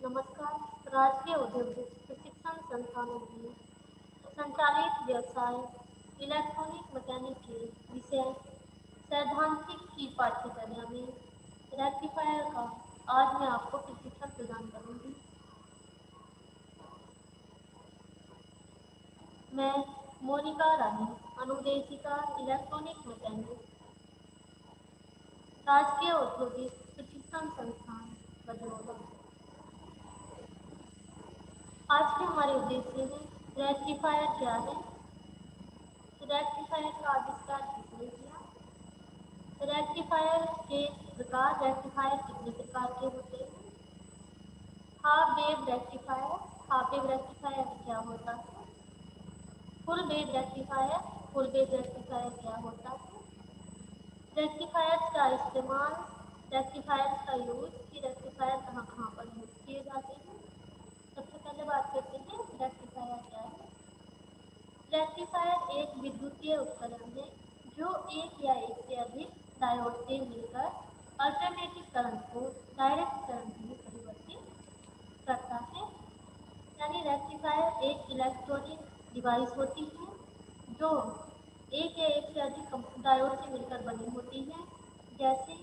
नमस्कार। राजकीय औद्योगिक प्रशिक्षण संस्थानों में संचालित व्यवसाय इलेक्ट्रॉनिक मैकेनिक के विषय सैद्धांतिक की पाठ्यचर्या में रेक्टिफायर का आज मैं आपको प्रशिक्षण प्रदान करूंगी। मैं मोनिका रानी, अनुदेशिका इलेक्ट्रॉनिक मैकेनिक, राजकीय औद्योगिक प्रशिक्षण संस्थान बदरौला। आज के हमारे उद्देश्य में रेक्टिफायर क्या है, रेक्टिफायर का आविष्कार किसने किया, रेक्टिफायर के प्रकार, रेक्टिफायर कितने प्रकार के होते हैं, half wave rectifier, half wave rectifier क्या होता है, full wave rectifier, full wave rectifier क्या होता है, रेक्टिफायर्स का इस्तेमाल, रेक्टिफायर्स का यूज कि रेक्टिफायर कहाँ कहाँ पर यूज किए जाते हैं। सबसे पहले बात करते हैं रेक्टिफायर क्या है। रेक्टिफायर एक विद्युतीय उपकरण है जो एक या एक से अधिक डायोड से मिलकर अल्टरनेटिव करंट को डायरेक्ट करंट में परिवर्तित करता है। यानी रेक्टिफायर एक इलेक्ट्रॉनिक डिवाइस होती है जो एक या एक से अधिक डायोड से मिलकर बनी होती है। जैसे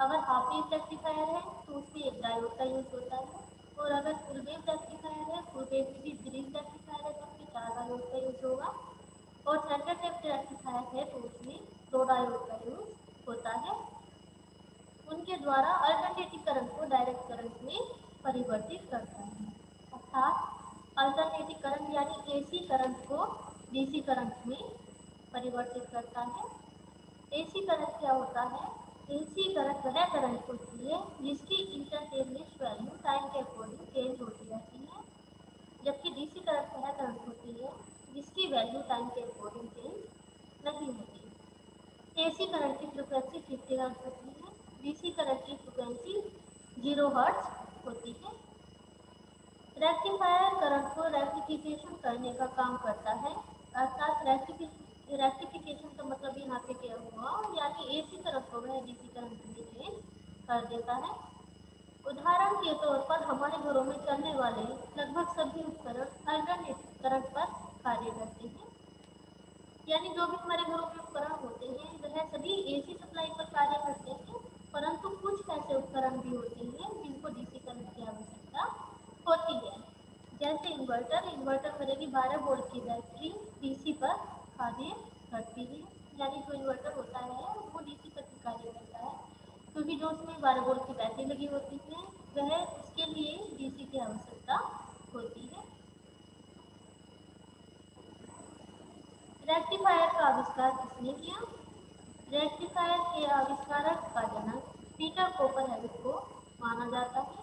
अगर हाफ वेव रेक्टिफायर है तो उसमें एक डायोड का यूज होता है, और अगर फुल वेव रेक्टिफायर है, फुल वेव में भी सीरीज रेक्टिफायर है तो उसमें 4 डायोड का यूज होगा, और सेंटर टेप रेक्टिफायर है तो उसमें 2 डायोड का यूज होता है। उनके द्वारा अल्टरनेटिव करंट को डायरेक्ट करंट में परिवर्तित करता है। अर्थात अल्टरनेटिव करंट यानी एसी करंट को डीसी करंट में परिवर्तित करता है। एसी करंट क्या होता है? एसी करंट वह करंट होती है जिसकी इंस्टैन्टेनियस वैल्यू टाइम के अकॉर्डिंग चेंज होती रहती है, जबकि डीसी करंट वह करंट होती है जिसकी वैल्यू टाइम के अकॉर्डिंग चेंज नहीं होती। एसी करंट की फ्रिक्वेंसी 50 हर्ट्ज होती है, डीसी करंट की फ्रिक्वेंसी 0 हर्ट्ज होती है। रेक्टिफायर करंट को रेक्टिफिकेशन करने का काम करता है, अर्थात रेक्टिफिकेशन का मतलब यहाँ पे क्या हुआ, यानी एसी करंट को वह डीसी करंट में चेंज कर देता है। उदाहरण के तौर पर हमारे घरों में चलने वाले लगभग सभी उपकरण अल्टरनेटिव करंट पर कार्य करते हैं। यानी जो भी हमारे घरों में उपकरण होते हैं वह सभी एसी सप्लाई पर कार्य करते हैं, परंतु कुछ ऐसे उपकरण भी होते हैं जिनको डीसी करंट की आवश्यकता होती है। जैसे इन्वर्टर, इन्वर्टर करेगी 12 वोल्ट की बैटरी डीसी पर कार्य करती है, यानी जो इन्वर्टर होता है वो डीसी पर भी कार्य करता है, क्योंकि जो उसमें 12 वोल्ट की बैटरी लगी होती है वह उसके लिए डीसी की आवश्यकता होती है। रेक्टिफायर का आविष्कार किसने किया? रेक्टिफायर के आविष्कारक का जनक पीटर कोपरहेविक को माना जाता है।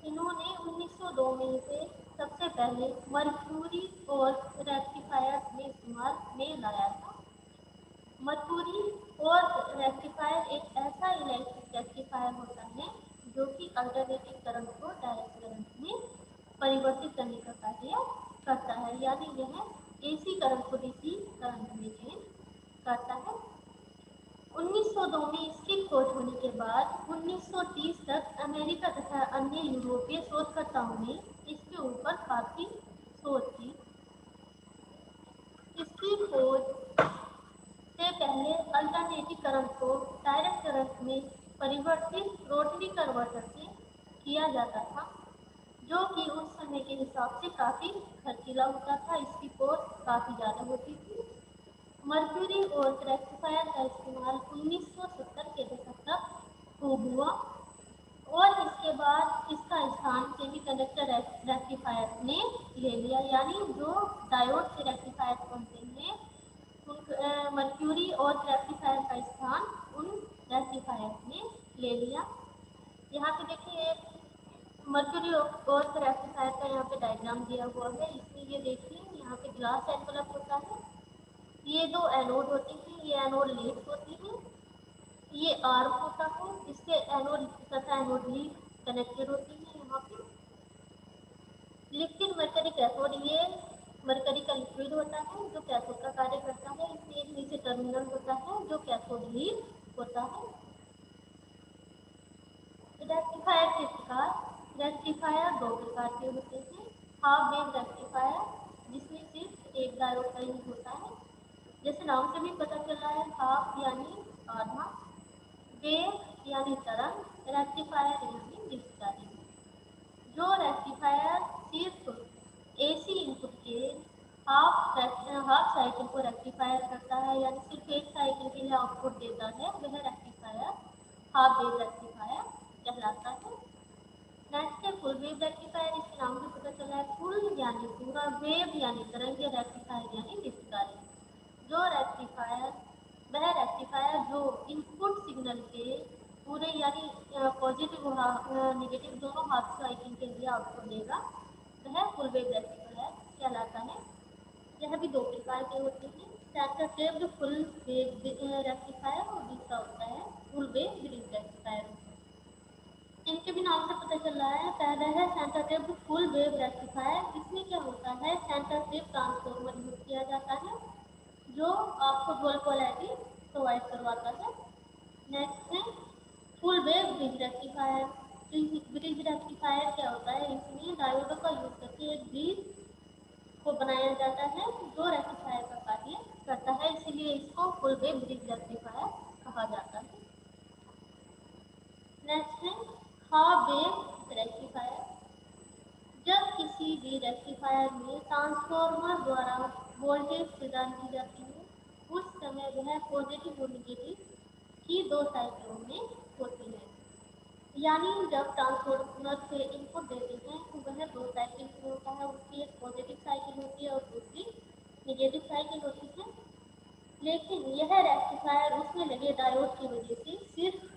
इन्होंने 1902 में इसे सबसे पहले मर्क्यूरी और रेक्टिफायर्स में इस्तेमाल में लाया था। मर्क्यूरी और रेक्टिफायर एक ऐसा इलेक्ट्रिक रेक्टिफायर होता है जो कि अल्टरनेटिव करंट को डायरेक्ट करंट में परिवर्तित करने का कार्य करता है, यानी यह एसी करंट को डीसी करंट में चेंज करता है। 1902 में इसकी खोज होने के बाद 1930 तक अमेरिका तथा अन्य यूरोपीय शोधकर्ताओं ने इसके ऊपर काफी शोध की। इसकी खोज से पहले अल्टरनेटिव करंट को डायरेक्ट करंट में परिवर्तित रोटरी कन्वर्टर से किया जाता था, जो कि उस समय के हिसाब से काफी खर्चीला होता था, इसकी कॉस्ट काफी ज्यादा होती थी। मर्क्यूरी और रेक्टिफायर का इस्तेमाल 1970 के दशक तक खूब हुआ, और इसके बाद इसका स्थान सेमीकंडक्टर रेक्टिफायर ने ले लिया, यानी जो डायोड से रेक्टिफायर बनते हैं मर्क्यूरी और रेक्टिफायर का स्थान उन रेक्टिफायर ने ले लिया। यहाँ पे देखिए मर्क्यूरी और रेक्टिफायर का यहाँ पे डायग्राम दिया हुआ है, इसमें ये देखिए यहाँ पे ग्लास एनवलप होता है, ये 2 एनोड होती हैं, ये एनोड लीड्स होती हैं, ये आर्म होता है, इसके एनोड तथा एनोड लीड कनेक्टेड होती है। यहाँ पे लिक्विड मरकरी कैथोड, ये मरकरी का लिक्विड होता है जो कैथोड का कार्य करता है, इसमें एक नीचे टर्मिनल होता है जो कैथोड लीड होता है। रेक्टिफायर के प्रकार, रेक्टिफायर दो प्रकार के होते हैं। हाफ वेव रेक्टिफायर, जिसमें सिर्फ एक डायोड का यूज होता है, जैसे नाम से भी पता चल रहा है, हाफ यानी आधा, वेव यानी तरंग, रेक्टिफायर यानी डिस्चार्जिंग। जो रेक्टिफायर सिर्फ एसी इनपुट के हाफ साइकिल को रेक्टिफायर करता है, यानी सिर्फ एक साइकिल के लिए आउटपुट देता है, वह रेक्टिफायर हाफ वेव रेक्टिफायर कहलाता है। नेक्स्ट है फुल वेव रेक्टिफायर। इसके नाम से पता चला है, फुल यानी पूरा, वेव यानी तरंग, रेक्टिफायर यानी डिस्चार्जिंग। जो रेक्टिफायर वह रेक्टिफायर जो इनपुट सिग्नल के पूरे यानी पॉजिटिव और नेगेटिव दोनों हाफ साइकिल के लिए आउटपुट देगा, वह फुल वेव रेक्टिफायर कहलाता है। यह भी दो प्रकार के होते हैं, centre taped full wave rectifier और दूसरा होता है फुल वेव ब्रिज रेक्टिफायर। इनके भी नाम से पता चल रहा है, पहला है centre taped full wave rectifier. इसमें क्या होता है, सेंटर टेप ट्रांसफॉर्मर यूज किया जाता है जो आपको डुअल पोलैरिटी प्रोवाइड करवाता है। नेक्स्ट है full wave bridge rectifier. Bridge rectifier क्या होता है, इसमें डायोडों का यूज करके एक ब्रिज को बनाया जाता है जो रेक्टिफायर का कार्य करता है, इसीलिए इसको फुल वेव ब्रिज रेक्टिफायर कहा जाता है। नेक्स्ट है हाफ वेव रेक्टिफायर। जब किसी भी रेक्टिफायर में ट्रांसफॉर्मर द्वारा वोल्टेज प्रदान की जाती है, उस समय वह पॉजिटिव और नेगेटिव की दो साइकिलों में होती है। यानी जब ट्रांसफॉर्मर से इनपुट देते हैं तो वह दो साइकिल में होता है, उसकी एक पॉजिटिव साइकिल होती है और दूसरी नेगेटिव साइकिल होती है। लेकिन यह रेक्टिफायर उसमें लगे डायोड की वजह से सिर्फ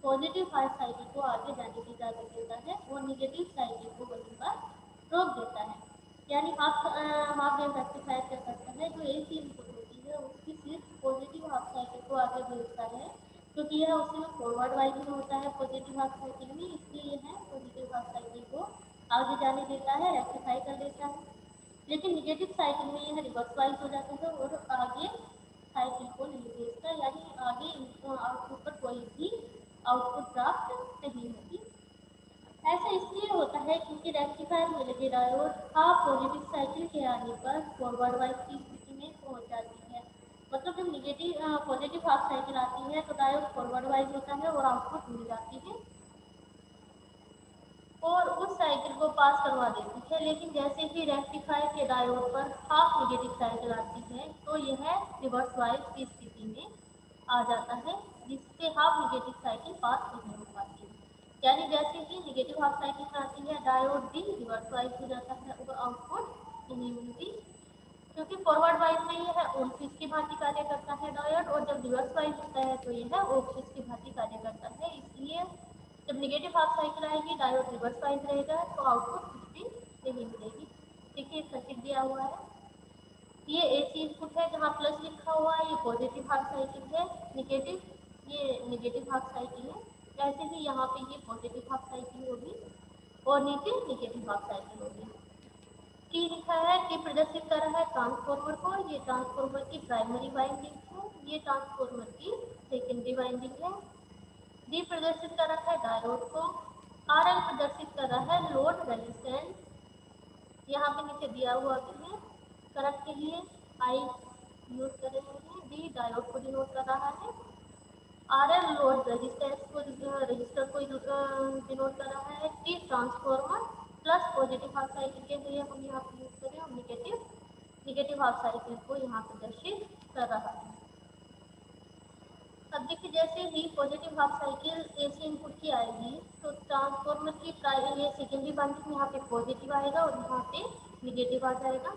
पॉजिटिव हाफ साइकिल को आगे जाने की इजाजत देता है और नेगेटिव साइकिल को वहीं पर रोक देता है। यानी हाफ वेव रेक्टिफायर क्या करता है, जो एसी इनपुट होती है उसकी सिर्फ पॉजिटिव हाफ साइकिल को आगे भेजता है, क्योंकि यह उसमें फॉरवर्ड वाइज में होता है पॉजिटिव हाफ साइकिल में, इसलिए यह पॉजिटिव हाफ साइकिल को आगे जाने देता है, रेक्टिफाई कर देता है। लेकिन नेगेटिव साइकिल में यह रिवर्स वाइज हो जाता है और आगे साइकिल को नहीं भेजता, यानी आगे आउटपुट पर कोई भी आउटपुट प्राप्त नहीं होती। ऐसा इसलिए होता है क्योंकि रेक्टिफायर में लगे डायोड हाफ पॉजिटिव साइकिल के आने पर फॉरवर्ड वाइज की स्थिति में पहुंच जाती है। मतलब जब नेगेटिव पॉजिटिव हाफ साइकिल आती है तो डायोड फॉरवर्ड वाइज होता है और आउटपुट मिल जाती है और उस साइकिल को पास करवा देती है। लेकिन जैसे ही रेक्टिफायर के डायोड पर हाफ नेगेटिव साइकिल आती है तो यह रिवर्स वाइज की स्थिति में आ जाता है, जिससे हाफ नेगेटिव साइकिल पास नहीं हो पाती। यानी जैसे ही नेगेटिव हाफ साइकिल में आती है डायोड भी रिवर्स वाइज हो जाता है और आउटपुट नहीं मिलती, क्योंकि फॉरवर्ड वाइज में यह ऑन स्विच की भांति कार्य करता है डायोड, और जब रिवर्स वाइज होता है तो यह ऑफ स्विच की भांति कार्य करता है। इसलिए जब नेगेटिव हाफ साइकिल आएगी डायोड रिवर्स वाइज रहेगा तो आउटपुट कुछ भी नहीं मिलेगी। देखिए सर्किट दिया हुआ है, ये एसी इनपुट है जहाँ प्लस लिखा हुआ है, ये पॉजिटिव हाफ साइकिल है, नेगेटिव ये नेगेटिव हाफ साइकिल है। ऐसे ही यहाँ पे ये पॉजिटिव हाफ साइकिल होगी और नीचे नेगेटिव हाफ साइकिल होगी। टी लिखा है, टी प्रदर्शित कर रहा है ट्रांसफॉर्मर को, ये ट्रांसफॉर्मर की प्राइमरी वाइंडिंग है, ये ट्रांसफॉर्मर की सेकेंडरी वाइंडिंग है। डी प्रदर्शित कर रहा है डायोड को, आर एल प्रदर्शित कर रहा है लोड रेजिस्टेंस। यहाँ पे नीचे दिया हुआ भी है, करंट के लिए आई यूज कर रहे हैं, डी डायोड को डिनोट कर रहा है, आर एल लोड रेजिस्टेंस को रजिस्टर को डिनोट कर रहा है, T transformer plus positive half cycle के लिए हम यहाँ पे यूज करें और नेगेटिव हाफ साइकिल को यहाँ प्रदर्शित कर रहा है। अब देखिए जैसे ही positive half cycle AC input की आएगी तो ट्रांसफॉर्मर की ये सेकेंडरी वाइंडिंग में यहाँ पे पॉजिटिव आएगा और यहाँ पे नेगेटिव आ जाएगा,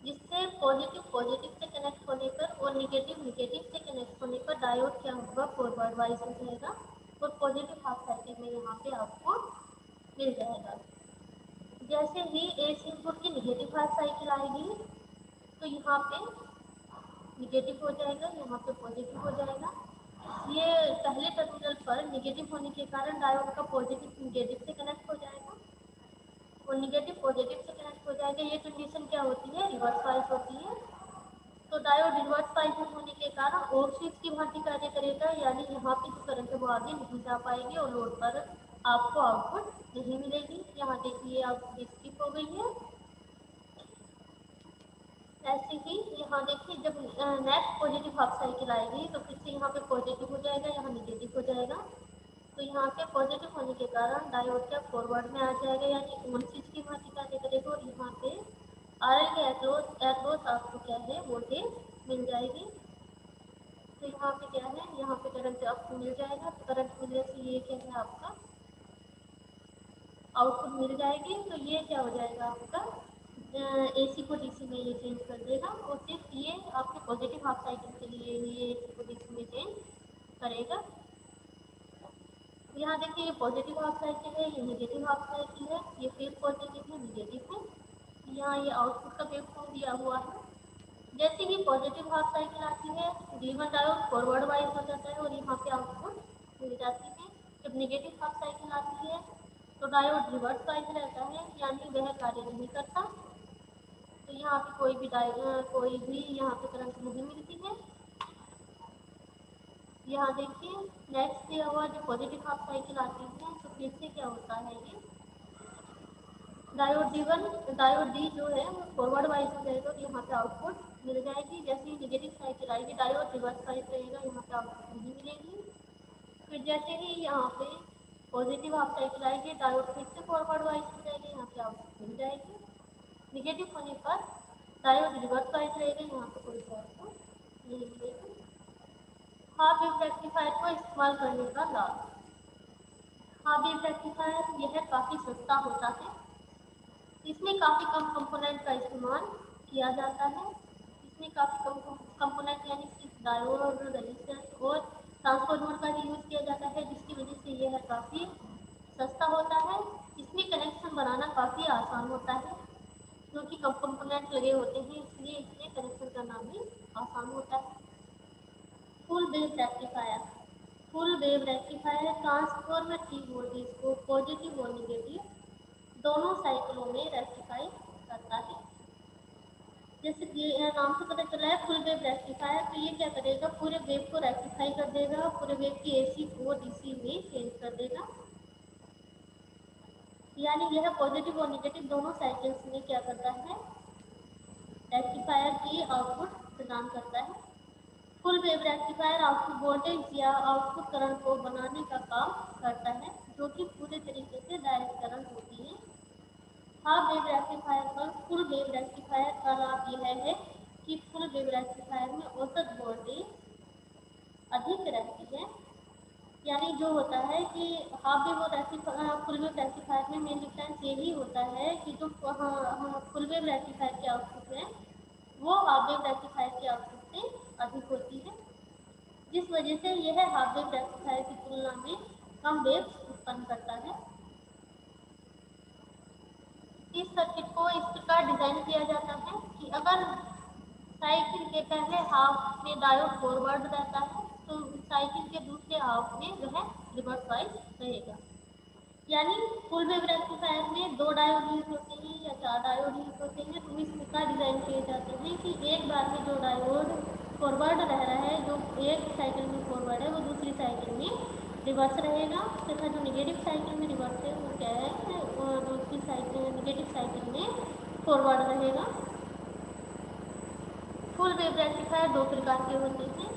जिससे पॉजिटिव से कनेक्ट होने पर और नेगेटिव से कनेक्ट होने पर डायोड क्या होगा, फॉरवर्ड वाइज हो जाएगा और पॉजिटिव हाफ साइकिल में यहाँ पे आपको मिल जाएगा। जैसे ही एसी इनपुट की नेगेटिव हाफ साइकिल आएगी तो यहाँ पे नेगेटिव हो जाएगा, यहाँ पे पॉजिटिव हो जाएगा। ये पहले टर्मिनल पर नेगेटिव होने के कारण डायोड का पॉजिटिव नेगेटिव से कनेक्ट हो जाएगा और नेगेटिव पॉजिटिव से कनेक्ट हो जाएगा। ये कंडीशन क्या होती है, रिवर्स वाइज होती है। तो डायोड रिवर्स वाइज होने के कारण ऑफ स्विच की भांति कार्य करेगा, यानी यहाँ पे जो करंट है वो आगे नहीं जा पाएगी और लोड पर आपको आउटपुट नहीं मिलेगी। यहाँ देखिए अब स्किप हो गई है। ऐसे ही यहाँ देखिए जब नेक्स्ट पॉजिटिव हाफ साइकिल आएगी तो फिर से यहाँ पे पॉजिटिव हो जाएगा, यहाँ निगेटिव हो जाएगा। तो यहाँ पे पॉजिटिव होने के कारण डायोड क्या फॉरवर्ड में आ जाएगा, यानी ऑन स्विच की भांति कार्य करेगा और यहाँ पे आरएल के एक्रॉस आपको क्या है वोल्टेज मिल जाएगी। तो यहाँ पे क्या है, यहाँ पे करंट आपको मिल जाएगा। तो करंट मिलने से ये क्या है आपका आउटपुट मिल जाएगी। तो ये क्या हो जाएगा आपका एसी को डीसी में ये चेंज कर देगा और सिर्फ ये आपके पॉजिटिव हाफ साइकिल के लिए ये एसी को डीसी में चेंज करेगा। यहाँ देखिए ये पॉजिटिव हाफ साइकिल है, ये नेगेटिव हाफ साइकिल है, ये फिर पॉजिटिव है नेगेटिव है। यहाँ ये आउटपुट का वेव फॉर्म दिया हुआ है। जैसे ही पॉजिटिव हाफ साइकिल आती है D1 डायोड फॉरवर्ड वाइज हो जाता है और यहाँ पे आउटपुट मिल जाती है। जब नेगेटिव हाफ साइकिल आती है तो डायोड रिवर्स वाइज रहता है, यानी वह कार्य नहीं करता। तो यहाँ पे कोई भी यहाँ पे करंट नहीं मिलती है। यहाँ देखिए नेक्स्ट दिया हुआ जो पॉजिटिव हाफ साइकिल आती है तो फिर से क्या होता है, ये डायोड डी जो है वो फॉरवर्ड वाइज हो जाएगा तो यहाँ पे आउटपुट मिल जाएगी। जैसे ही नेगेटिव साइकिल आएगी डायोड रिवर्स वाइज रहेगा, यहाँ पे आउटपुट नहीं मिलेगी। फिर जैसे ही यहाँ पे पॉजिटिव हाफ साइकिल आएगी डायोड फिर से फॉरवर्ड वाइज हो जाएगी, यहाँ पे आउटपुट मिल जाएगी। निगेटिव होने पर डायोड रिवर्स वाइज रहेगा, यहाँ पे कोई आउटपुट नहीं मिलेगा। हाफ वेव रेक्टिफायर को इस्तेमाल करने का लाभ। हाफ वेव रेक्टिफायर यह काफ़ी सस्ता होता है, इसमें काफ़ी कम कंपोनेंट का इस्तेमाल किया जाता है। इसमें काफ़ी कम कंपोनेंट यानी सिर्फ डायोड रेजिस्टेंस और ट्रांसफार्मर का ही यूज़ किया जाता है, जिसकी वजह से यह काफ़ी सस्ता होता है। इसमें कनेक्शन बनाना काफ़ी आसान होता है क्योंकि कम कंपोनेंट लगे होते हैं, इसलिए इसमें कनेक्शन करना भी आसान होता है। Full wave rectifier. Full wave rectifier transformer की वोल्टेज को पॉजिटिव और नेगेटिव दोनों साइकिलों में रेक्टिफाई करता है। जैसे ये नाम से पता चला है फुल वेव रेक्टिफायर, तो ये क्या करेगा पूरे वेव को रेक्टिफाई कर देगा, पूरे वेव की एसी को डीसी में चेंज कर देगा। यानी यह पॉजिटिव और नेगेटिव दोनों साइकिल्स में क्या करता है रेक्टिफायर की आउटपुट प्रदान करता है। Full wave rectifier output voltage या आउटपुट करंट को बनाने का काम करता है, जो कि पूरे तरीके से डायरेक्ट करंट होती है। हाफ वेव रेक्टिफायर पर फुल वेव रेक्टिफायर का लाभ यह है कि फुल वेव रेक्टिफायर में औसत वोल्टेज अधिक रहती है। यानी जो होता है कि हाफ वेव और फुल वेव रेक्टिफायर में मेन डिफरेंस यही होता है कि जो फुल वेव रेक्टिफायर की आउटपुट है वो हाफ वेव रेक्टिफायर की आउटपुट से अधिक होती है, जिस वजह से यह हाफ वेव रेक्टिफायर की तुलना में कम वेव्स उत्पन्न करता है। इस सर्किट को इस प्रकार डिजाइन किया जाता है कि अगर साइकिल के पहले हाफ में डायोड फॉरवर्ड रहता है तो साइकिल के दूसरे हाफ में वह रिवर्स वाइज रहेगा। यानी फुल वेव रेक्टिफायर में 2 डायोड यूज होते हैं या 4 डायोड यूज होते हैं, तो इस प्रकार डिजाइन किए जाते हैं कि एक बार में जो डायोड फॉरवर्ड रह रहा है, जो एक साइकिल में फॉरवर्ड है वो दूसरी साइकिल में रिवर्स रहेगा, तथा जो नेगेटिव साइकिल में रिवर्स है वो क्या है दूसरी साइकिल नेगेटिव साइकिल में फॉरवर्ड रहेगा। फुल वेव रेक्टिफायर 2 प्रकार के होते हैं,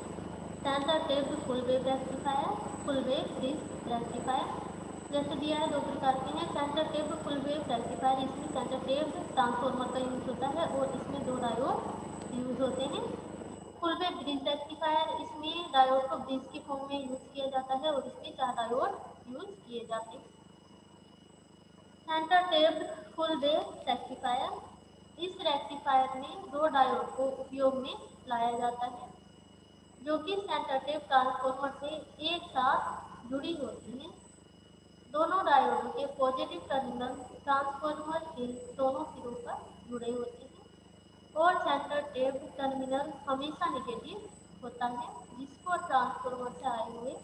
centre taped full wave rectifier, full wave bridge rectifier. जैसे दिया है 2 प्रकार के हैं। Centre taped full wave rectifier, इसमें सेंटर टेप्ड ट्रांसफार्मर का यूज होता है और इसमें 2 डायोड यूज होते हैं। फुल वेव ब्रिज रेक्टिफायर, इसमें डायोड को ब्रिज के फॉर्म में यूज किया जाता है और इसमें 4 डायोड यूज किए जाते हैं। Centre taped full wave rectifier, इस रेक्टिफायर में 2 डायोड को उपयोग में लाया जाता है जो कि सेंटर टेप ट्रांसफार्मर से एक साथ जुड़ी होती हैं। दोनों डायोड के पॉजिटिव टर्मिनल ट्रांसफार्मर के दोनों सिरों पर जुड़े होते हैं और सेंटर टेप टर्मिनल हमेशा नेगेटिव होता है, जिसको ट्रांसफार्मर से आए हुए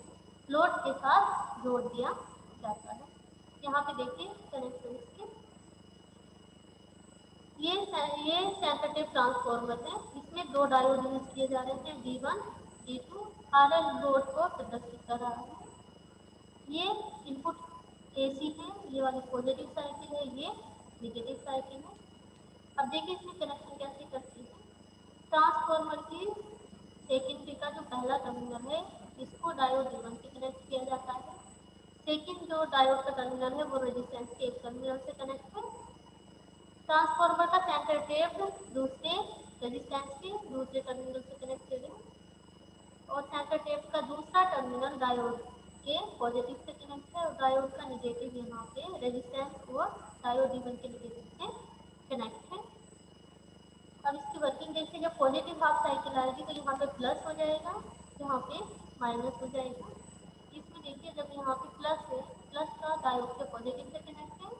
लोड के साथ जोड़ दिया जाता है। यहाँ पे देखिए कनेक्शन इसके ये सेंटर टेप ट्रांसफार्मर है, इसमें 2 डायोड यूज किए जा रहे हैं, D1 D2 RL लोड को प्रदर्शित कर रहा है। ये इनपुट AC है, ये ये वाली पॉजिटिव साइकिल है, ये नेगेटिव साइकिल है। अब देखिए इसमें कनेक्शन कैसे करते हैं। ट्रांसफार्मर की सेकेंडरी का जो पहला टर्मिनल है इसको डायोड D1 से कनेक्ट किया जाता है। सेकेंड जो डायोड का टर्मिनल है वो रेजिस्टेंस के एक टर्मिनल से कनेक्ट है। ट्रांसफार्मर का सेंटर टेप दूसरे रेजिस्टेंस के दूसरे टर्मिनल से कनेक्ट करें और सेंटर टेप का दूसरा टर्मिनल डायोड के पॉजिटिव से कनेक्ट है और डायोड का नेगेटिव यहाँ पे रेजिस्टेंस और डायोड D1 के नेगेटिव से कनेक्ट है। अब इसकी वर्किंग देखिए, जब पॉजिटिव हाफ साइकिल आएगी तो यहाँ पे प्लस हो जाएगा, यहाँ पे माइनस हो जाएगा। इसमें देखिए जब यहाँ पे प्लस है, प्लस का डायोड के पॉजिटिव से कनेक्ट है,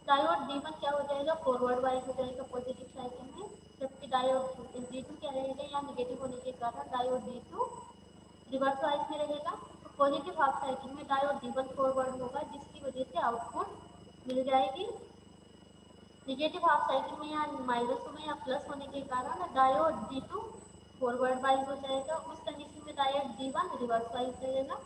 डायोड D1 क्या हो जाएगा, फॉरवर्ड वाइज हो जाएगा पॉजिटिव साइकिल में, जबकि डायोड D2 क्या रहेगा, या नेगेटिव होने के कारण डायोड D2 रिवर्स वाइज में रहेगा। तो पॉजिटिव हाफ साइकिल में डायोड D1 फॉरवर्ड होगा जिसकी वजह से आउटपुट मिल जाएगी। नेगेटिव हाफ साइकिल में यहाँ माइनस होगा या प्लस होने के कारण डायोड D2 फॉरवर्ड वाइज हो जाएगा। उस कंडीशन में डायोड D1 रिवर्स वाइज रहेगा।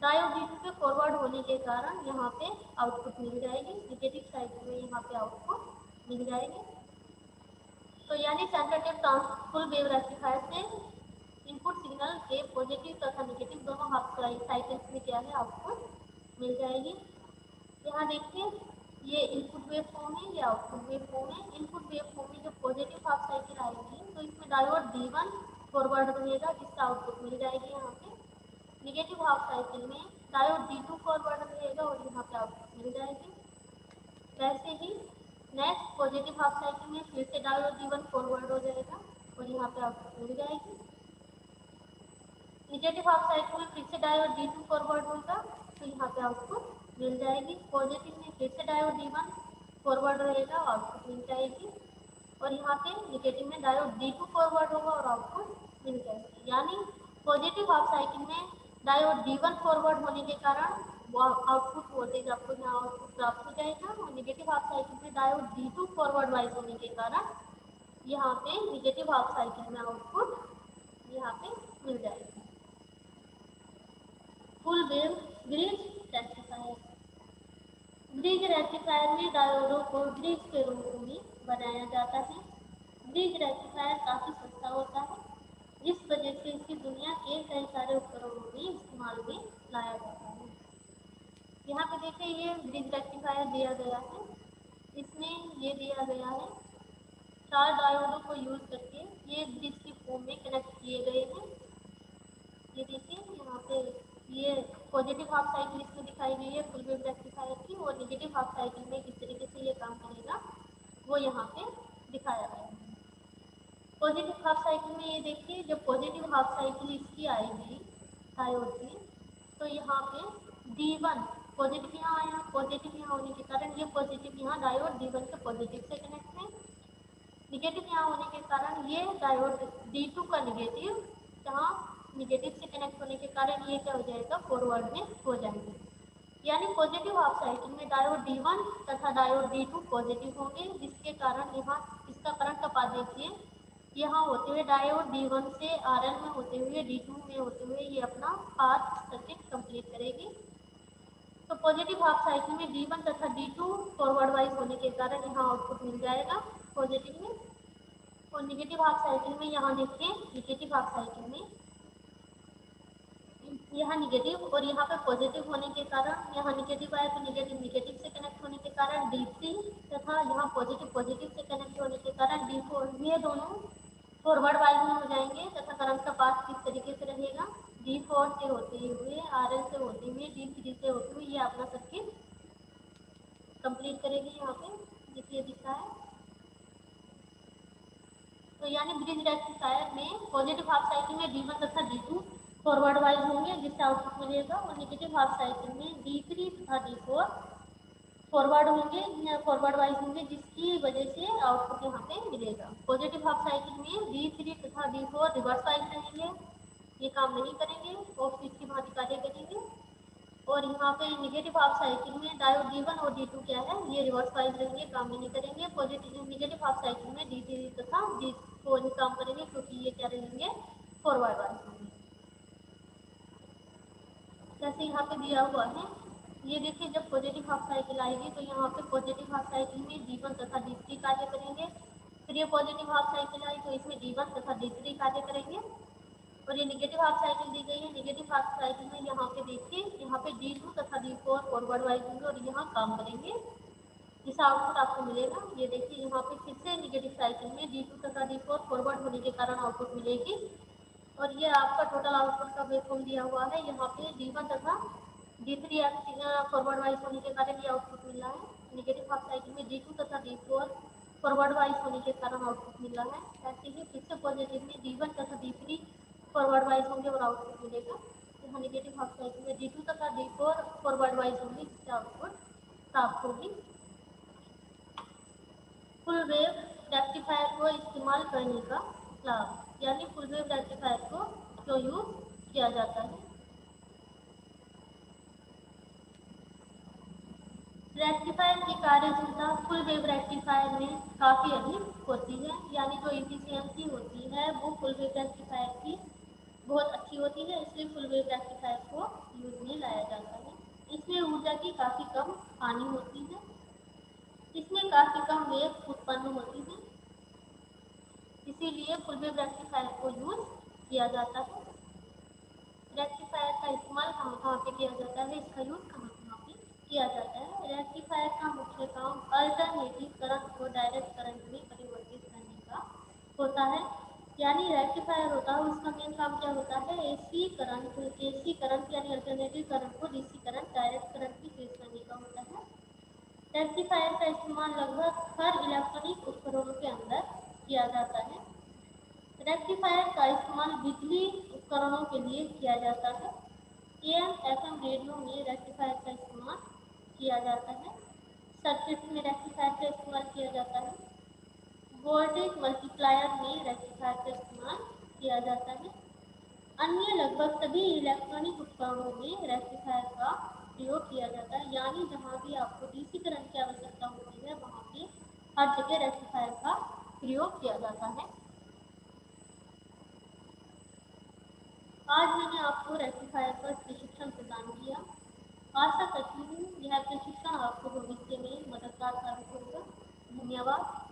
डायोड D2 के फॉरवर्ड होने के कारण यहाँ पे आउटपुट मिल जाएगी, नेगेटिव साइकिल में यहाँ पे आउटपुट मिल जाएगी। तो यानी centre tap full wave rectifier से इनपुट सिग्नल के पॉजिटिव तथा नेगेटिव दोनों हाफ साइकिल्स में क्या है, आउटपुट मिल जाएगी। यहाँ देखिए ये इनपुट वेव फॉर्म है, ये आउटपुट वेव फॉर्म है। इनपुट वेव फॉर्म में जो पॉजिटिव हाफ साइकिल आएगी तो इसमें डायोड D1 फॉरवर्ड रहेगा जिससे आउटपुट मिल जाएगी यहाँ पे। नेगेटिव हाफ साइकिल में डायोड D2 फॉरवर्ड रहेगा और यहाँ पे आउटपुट मिल जाएगी। वैसे ही नेक्स्ट पॉजिटिव हाफ साइकिल में फिर से डायोड D1 फॉरवर्ड हो जाएगा और यहाँ पे आउटपुट मिल जाएगी। नेगेटिव हाफ साइकिल में फिर से डायोड D2 फॉरवर्ड होगा तो यहाँ पे आउटपुट मिल जाएगी। पॉजिटिव में फिर से डायोड D1 फॉरवर्ड रहेगा, आउटपुट मिल जाएगी। और यहाँ पे नेगेटिव में डायोड D2 फॉरवर्ड होगा और आउटपुट मिल जाएगी। यानी पॉजिटिव हाफ साइकिल में डायोड D1 फॉरवर्ड होने के कारण आउटपुट वोल्टेज आपको यहाँ आउटपुट प्राप्त हो जाएगा और नेगेटिव हाफ साइकिल में डायोड D2 फॉरवर्ड वाइज होने के कारण यहाँ पे नेगेटिव हाफ साइकिल में आउटपुट यहाँ पे मिल जाएगा। Full wave bridge rectifier. Bridge rectifier में डायोडों को ब्रिज के रूप में बनाया जाता है। ब्रिज रेक्टिफायर काफ़ी सस्ता होता है जिस वजह से इसकी दुनिया के कई सारे उपकरणों में इस्तेमाल में लाया जाता है। यहाँ पे देखिए ये ब्रिज रेक्टिफायर दिया गया है, इसमें ये दिया गया है 4 डायोडों को यूज करके ये ब्रिज की फॉर्म में कनेक्ट किए गए हैं। ये देखिए यहाँ पे ये पॉजिटिव हाफ साइकिल इसमें दिखाई गई है फुल वेव रेक्टिफायर की, और नेगेटिव हाफ साइकिल में किस तरीके से ये काम करेगा वो यहाँ पे दिखाया गया है। पॉजिटिव हाफ साइकिल में ये देखिए जब पॉजिटिव हाफ साइकिल इसकी आएगी डायोड की तो यहाँ पे D1 पॉजिटिव यहाँ आया, पॉजिटिव यहाँ होने के कारण ये पॉजिटिव यहाँ डायोड D1 के पॉजिटिव से कनेक्ट है। नेगेटिव यहाँ होने के कारण ये डायोड D2 का नेगेटिव जहाँ नेगेटिव से कनेक्ट होने के कारण ये क्या हो जाएगा, फॉरवर्ड में हो जाएंगे। यानी पॉजिटिव हाफ साइकिल में डायोड D1 तथा डायोड D2 पॉजिटिव होंगे जिसके कारण यहाँ इसका करंट का पाथ देखिए, यहाँ होते हुए डायोड D1 से RL में होते हुए D2 में होते हुए ये अपना पाथ सर्किट कंप्लीट करेगी। तो पॉजिटिव हाफ साइकिल में D1 तथा D2 फॉरवर्ड वाइज होने के कारण यहाँ आउटपुट मिल जाएगा पॉजिटिव में, और नेगेटिव हाफ साइकिल में यहाँ देखिए नेगेटिव हाफ साइकिल में यहाँ नेगेटिव और यहाँ पे पॉजिटिव होने के कारण यहाँ नेगेटिव आया तो नेगेटिव नेगेटिव से कनेक्ट होने के कारण D3 तथा यहाँ पॉजिटिव पॉजिटिव से कनेक्ट होने के कारण D4, ये दोनों फॉरवर्ड वाइज में हो जाएंगे तथा करंट का पाथ किस तरीके से रहेगा, D4 से होते हुए RL से होते हुए D3 से होते हुए ये अपना सर्किट कंप्लीट करेगी। यहाँ पे देखिए दिख रहा है। तो यानी ब्रिज रेक्टिफायर में पॉजिटिव हाफ साइकिल में D1 तथा D2 फॉरवर्ड वाइज होंगे जिससे आउटपुट मिलेगा, और नेगेटिव हाफ साइकिल में D3 तथा D4 फॉरवर्ड होंगे, फॉरवर्ड वाइज होंगे जिसकी वजह से आउटपुट यहाँ पे मिलेगा। पॉजिटिव हाफ साइकिल में D3 तथा D4 रिवर्स वाइज रहेंगे, ये काम नहीं करेंगे, ऑफ स्विच की भांति कार्य करेंगे। और यहाँ पे नेगेटिव हाफ साइकिल में डायोड D1 और D2 क्या है, ये रिवर्स वाइज रहेंगे, काम नहीं करेंगे। पॉजिटिव नेगेटिव हाफ साइकिल में D3 तथा D4 ही काम करेंगे क्योंकि ये क्या रहेंगे, फॉरवर्ड वाइज होंगे। जैसे यहाँ पे दिया हुआ है ये देखिए, जब पॉजिटिव हाफ साइकिल आएगी तो यहाँ पे पॉजिटिव हाफ साइकिल में D1 तथा D3 कार्य करेंगे। फिर ये पॉजिटिव हाफ साइकिल आई तो इसमें D1 तथा D3 कार्य करेंगे। और ये नेगेटिव हाफ साइकिल दी गई है। नेगेटिव हाफ साइकिल में यहाँ पे देखिए, यहाँ पे D2 तथा D4 फॉरवर्ड वाइज होंगे और यहाँ काम करेंगे। जिसका आउटपुट आपको मिलेगा, ये देखिए यहाँ पे फिर से नेगेटिव साइकिल में D2 तथा D4 फॉरवर्ड होने के कारण आउटपुट मिलेगी। और ये आपका टोटल आउटपुट का वेवफॉर्म दिया हुआ है। यहाँ पे D1 तथा D3 फॉरवर्ड वाइज होने के कारण ये आउटपुट मिल रहा है। नेगेटिव हाफ साइकिल में D2 तथा D4 फॉरवर्ड वाइज होने के कारण आउटपुट मिल रहा है। ऐसे ही फिर से पॉजिटिव में D1 तथा D3 फॉरवर्ड वाइज होंगे और आउटपुट मिलेगा। यहाँ नेगेटिव हाफ साइकिल में D2 तथा D4 फॉरवर्ड वाइज होंगे, जिससे आउटपुट प्राप्त होगी। फुल वेव रेक्टिफायर को इस्तेमाल करने का लाभ, यानी फुल वेव रेक्टिफायर को क्यों यूज किया जाता है। रेक्टिफायर की कार्यक्षमता फुल वेव रेक्टिफायर में काफ़ी अधिक होती है, यानी जो इफिशियंसी होती है वो फुल वेव रेक्टिफायर की बहुत अच्छी होती है, इसलिए फुल वेव रेक्टिफायर को यूज में लाया जाता है। इसमें ऊर्जा की काफ़ी कम हानि होती है, इसमें काफ़ी कम वेव उत्पन्न होती है, इसीलिए फुल वेव रेक्टिफायर को यूज किया जाता है। रेक्टिफायर का इस्तेमाल कहाँ कहाँ पे किया जाता है, इसका यूज कहाँ कहाँ पे किया जाता है। रेक्टिफायर का मुख्य काम अल्टरनेटिव करंट को डायरेक्ट करंट में परिवर्तित करने का होता है। यानी रेक्टिफायर होता है, उसका मेन काम क्या होता है, एसी करंट यानी अल्टरनेटिव करंट को डीसी करंट डायरेक्ट करंट में चेंज करने का होता है। रेक्टिफायर का इस्तेमाल लगभग हर इलेक्ट्रॉनिक उपकरणों के अंदर किया जाता है। रेक्टिफायर का इस्तेमाल बिजली उपकरणों के लिए किया जाता है। AM FM रेडियो में रेक्टिफायर का इस्तेमाल किया जाता है। सर्किट में रेक्टिफायर का इस्तेमाल किया जाता है। वोल्टेज मल्टीप्लायर में रेक्टिफायर का इस्तेमाल किया जाता है। अन्य लगभग सभी इलेक्ट्रॉनिक उपकरणों में रेक्टिफायर का प्रयोग किया जाता है, यानी जहाँ भी आपको डीसी करंट की आवश्यकता होती है वहाँ पे हर जगह रेक्टिफायर का प्रयोग किया जाता है। आज मैंने आपको रेक्टिफायर पर प्रशिक्षण प्रदान किया। आशा करती हूँ यह प्रशिक्षण आपको भविष्य में मददगार साबित होगा। धन्यवाद।